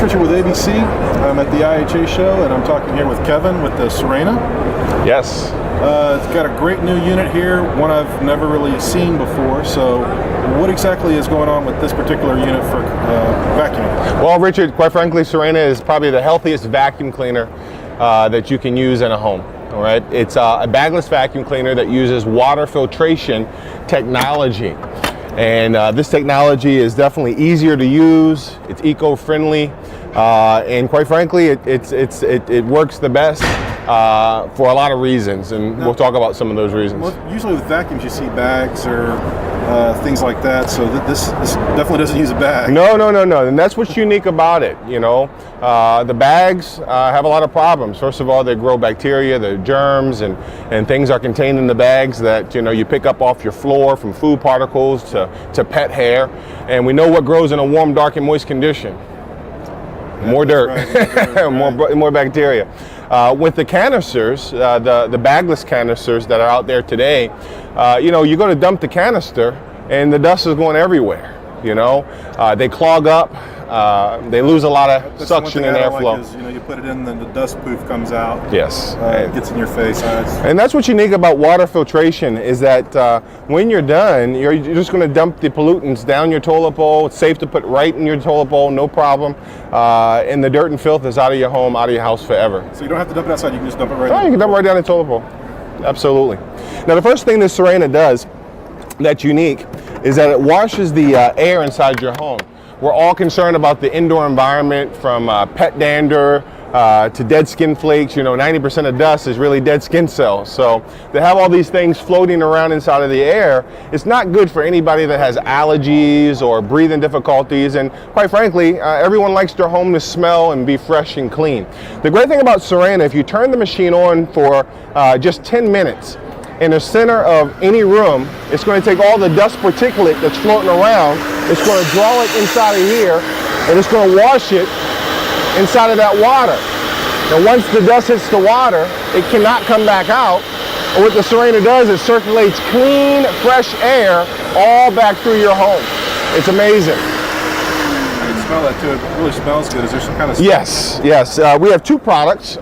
Richard with ABC. I'm at the IHA show, and I'm talking here with Kevin with the Sirena. Yes. It's got a great new unit here, one I've never really seen before. So what exactly is going on with this particular unit for vacuum? Well, Richard, quite frankly, Sirena is probably the healthiest vacuum cleaner that you can use in a home. All right, it's a bagless vacuum cleaner that uses water filtration technology. And this technology is definitely easier to use. It's eco-friendly, and quite frankly, it works the best for a lot of reasons. And we'll talk about some of those reasons. Well, usually with vacuums, you see bags or things like that. So this definitely doesn't use a bag. No, and that's what's unique about it. You know, the bags have a lot of problems. First of all, they grow bacteria, the germs, and things are contained in the bags that you pick up off your floor, from food particles to pet hair. And we know what grows in a warm, dark, and moist condition. More dirt, right. more bacteria. With the canisters, the bagless canisters that are out there today, you go to dump the canister and the dust is going everywhere. They clog up. They lose a lot of suction and airflow. Like you put it in, then the dust poof comes out. Yes. It gets in your face. And that's what's unique about water filtration is that when you're done, you're just going to dump the pollutants down your toilet bowl. It's safe to put right in your toilet bowl, no problem. And the dirt and filth is out of your home, out of your house forever. So you don't have to dump it outside. You can just dump it right. Oh, you can dump it right down the toilet bowl. Absolutely. Now, the first thing this Sirena does that's unique is that it washes the air inside your home. We're all concerned about the indoor environment, from pet dander to dead skin flakes. 90% of dust is really dead skin cells. So to have all these things floating around inside of the air, it's not good for anybody that has allergies or breathing difficulties. And quite frankly, everyone likes their home to smell and be fresh and clean. The great thing about Sirena, if you turn the machine on for just 10 minutes, in the center of any room, it's going to take all the dust particulate that's floating around, it's going to draw it inside of here, and it's going to wash it inside of that water. And once the dust hits the water, it cannot come back out. And what the Sirena does is circulates clean, fresh air all back through your home. It's amazing. I can smell that too. It really smells good. Is there some kind of smell? Yes. We have two products.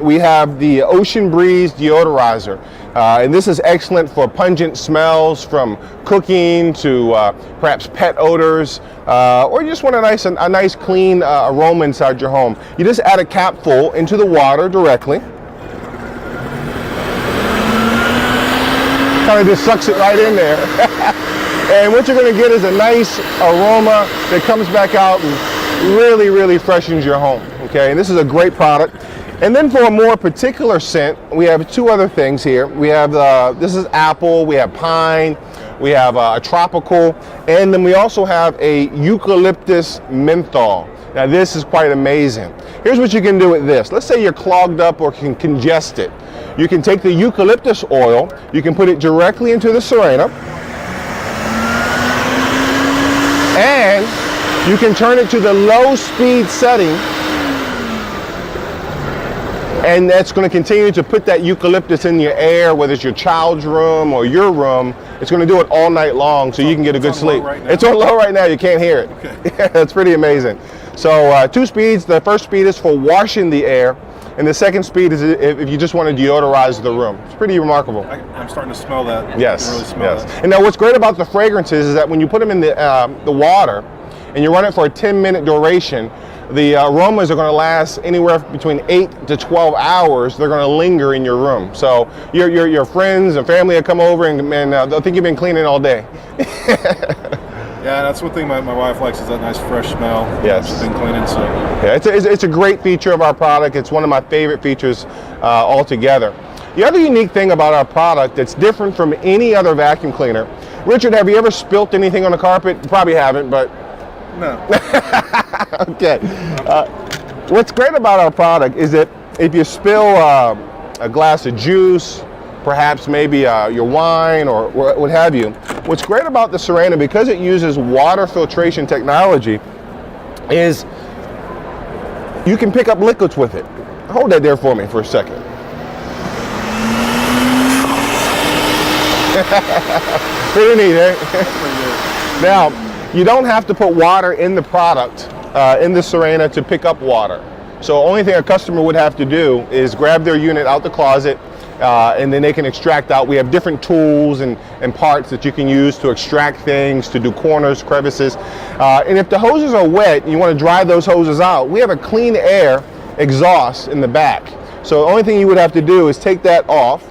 We have the Ocean Breeze deodorizer. And this is excellent for pungent smells, from cooking to perhaps pet odors, or you just want a nice clean aroma inside your home. You just add a capful into the water directly. Kind of just sucks it right in there. And what you're going to get is a nice aroma that comes back out and really, really freshens your home. Okay, and this is a great product. And then for a more particular scent, we have two other things here. We have, this is apple, we have pine, we have a tropical, and then we also have a eucalyptus menthol. Now this is quite amazing. Here's what you can do with this. Let's say you're clogged up or congested. You can take the eucalyptus oil, you can put it directly into the Sirena, and you can turn it to the low speed setting, and that's going to continue to put that eucalyptus in your air, whether it's your child's room or your room. It's going to do it all night long, so you can get a good sleep. It's on low right now. You can't hear it. Okay. That's pretty amazing. So 2 speeds. The first speed is for washing the air, and the second speed is if you just want to deodorize the room. It's pretty remarkable. I'm starting to smell that. Yes. I can really smell that. And now what's great about the fragrances is that when you put them in the water and you run it for a 10-minute duration, the aromas are going to last anywhere between 8 to 12 hours. They're going to linger in your room. So your friends and family will come over and they'll think you've been cleaning all day. Yeah, that's one thing my wife likes, is that nice fresh smell. Yes. She's been cleaning, so. Yeah, it's a great feature of our product. It's one of my favorite features altogether. The other unique thing about our product that's different from any other vacuum cleaner, Richard, have you ever spilt anything on the carpet? You probably haven't, but. No. Okay. What's great about our product is that if you spill a glass of juice, perhaps maybe your wine or what have you, what's great about the Sirena, because it uses water filtration technology, is you can pick up liquids with it. Hold that there for me for a second. Pretty neat, eh? Now, you don't have to put water in the product in the Sirena to pick up water. So only thing a customer would have to do is grab their unit out the closet, and then they can extract out. We have different tools and parts that you can use to extract things, to do corners, crevices. And if the hoses are wet and you want to dry those hoses out, we have a clean air exhaust in the back. So the only thing you would have to do is take that off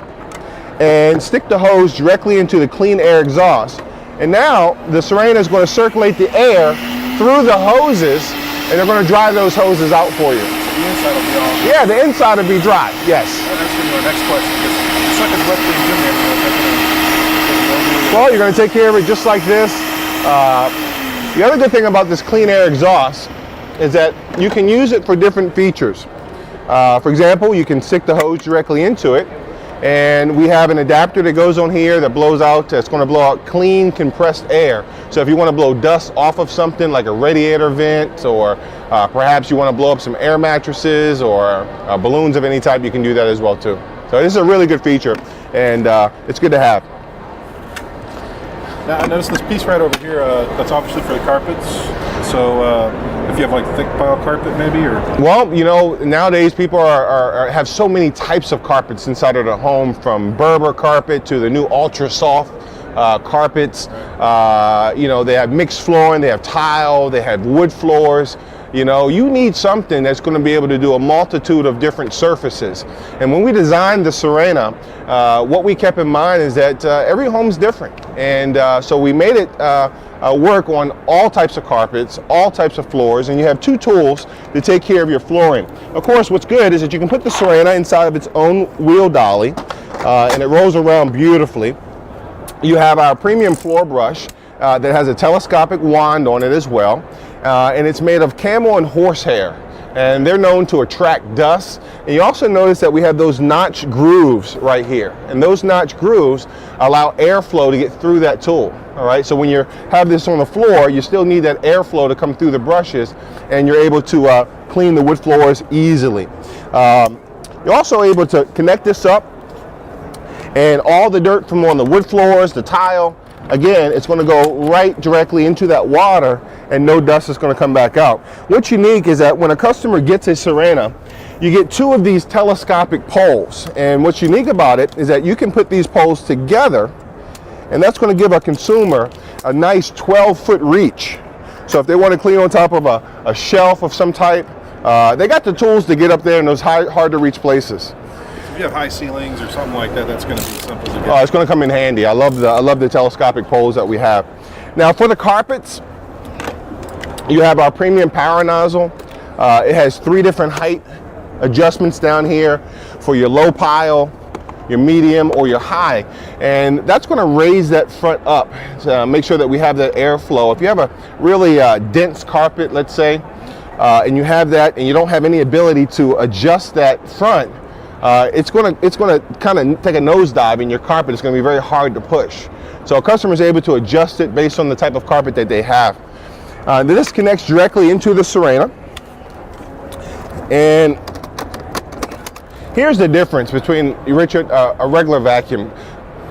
and stick the hose directly into the clean air exhaust. And now the Sirena is going to circulate the air through the hoses, and they're going to dry those hoses out for you. The inside will be all. Yeah, the inside will be dry, yes. That's going to be our next question. The second wet things in there. Well, you're going to take care of it just like this. The other good thing about this clean air exhaust is that you can use it for different features. For example, you can stick the hose directly into it, and we have an adapter that goes on here that blows out, it's going to blow out clean compressed air. So if you want to blow dust off of something like a radiator vent, or perhaps you want to blow up some air mattresses or balloons of any type, you can do that as well too. So this is a really good feature, and it's good to have. Now I noticed this piece right over here, that's obviously for the carpets. So if you have like thick pile carpet maybe, or? Well, you know, nowadays people have so many types of carpets inside of their home, from Berber carpet to the new ultra soft carpets. You know, they have mixed flooring, they have tile, they have wood floors. You know, you need something that's going to be able to do a multitude of different surfaces. And when we designed the Sirena, what we kept in mind is that every home's different. And so we made it work on all types of carpets, all types of floors, and you have two tools to take care of your flooring. Of course, what's good is that you can put the Sirena inside of its own wheel dolly, and it rolls around beautifully. You have our premium floor brush that has a telescopic wand on it as well. And it's made of camel and horsehair, and they're known to attract dust. And you also notice that we have those notch grooves right here, and those notch grooves allow airflow to get through that tool. All right, so when you have this on the floor, you still need that airflow to come through the brushes, and you're able to clean the wood floors easily. You're also able to connect this up, and all the dirt from on the wood floors, the tile, again, it's going to go right directly into that water, and no dust is going to come back out. What's unique is that when a customer gets a Sirena, you get two of these telescopic poles. And what's unique about it is that you can put these poles together, and that's going to give a consumer a nice 12-foot reach. So if they want to clean on top of a shelf of some type, they got the tools to get up there in those hard to reach places. If you have high ceilings or something like that, that's going to be simple to get. Oh, it's going to come in handy. I love the telescopic poles that we have. Now for the carpets, you have our premium power nozzle. It has 3 different height adjustments down here for your low pile, your medium, or your high, and that's going to raise that front up to make sure that we have that airflow. If you have a really dense carpet, let's say, and you have that, and you don't have any ability to adjust that front, it's going to kind of take a nosedive, and your carpet is going to be very hard to push. So a customer is able to adjust it based on the type of carpet that they have. This connects directly into the Sirena, and here's the difference between, Richard, a regular vacuum.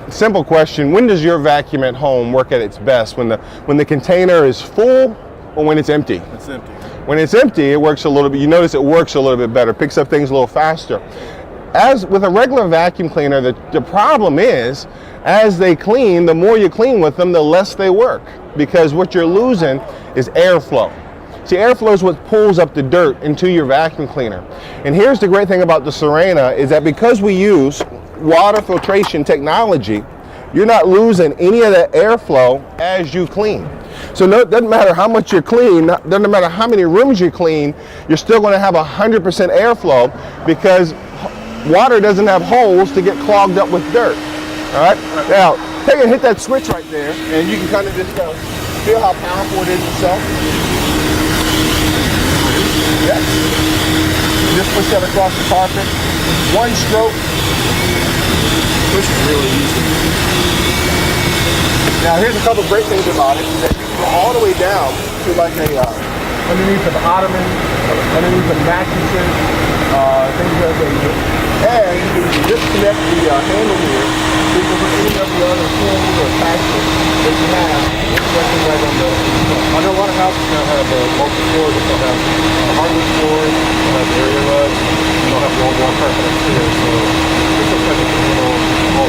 Simple question: when does your vacuum at home work at its best? When the container is full, or when it's empty? It's empty. When it's empty, it works a little bit. You notice it works a little bit better, picks up things a little faster. As with a regular vacuum cleaner, the problem is, as they clean, the more you clean with them, the less they work, because what you're losing is airflow. See, airflow is what pulls up the dirt into your vacuum cleaner. And here's the great thing about the Sirena is that because we use water filtration technology, you're not losing any of that airflow as you clean. So it doesn't matter how much you clean, doesn't matter how many rooms you clean, you're still going to have 100% airflow, because water doesn't have holes to get clogged up with dirt. All right? Now, take and hit that switch right there, and you can kind of just feel how powerful it is itself. Yes. Just push that across the carpet. One stroke. Push is really easy. Now, here's a couple great things about it, is that you can go all the way down to like a underneath of ottomans, underneath of mattresses, things of that nature. And you can disconnect the handle here, so you can put any of the other tools or attachments that you have, especially right on the. I know how out. It's going to have multi floors. It's going to have hardwood floors. It's going to have area rugs. You don't have wall carpet upstairs. So this looks like a communal hall.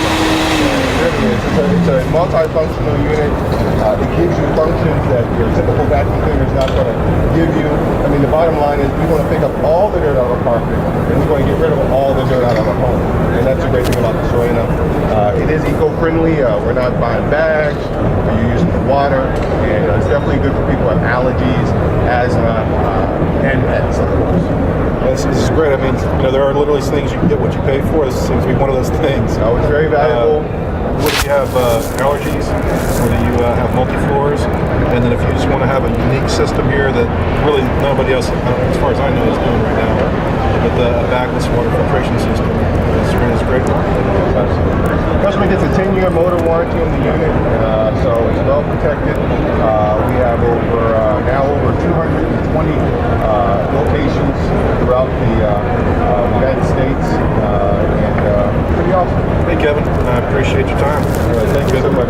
It's a multifunctional unit. It gives you functions that your typical vacuum cleaner is not going to give you. I mean, the bottom line is we want to pick up all the dirt out of the carpet, and we're going to get rid of all the dirt out of our home. And that's the great thing about the Sirena. It is eco-friendly. We're not buying bags. We're using the water, and it's definitely good for people who have allergies, asthma, and pets, of course. This is great. I mean, there are literally things you can get what you pay for. This seems to be one of those things. It's very valuable. Whether you have allergies, whether you have multi-floors, and then if you just want to have a unique system here that really nobody else, as far as I know, is doing right now, with a bagless water filtration system, Serena's great. Customer gets a 10-year motor warranty on the unit, so it's well protected. We have now over 220 locations throughout the United States, and pretty awesome. Hey Kevin, I appreciate your time. Thank you so much.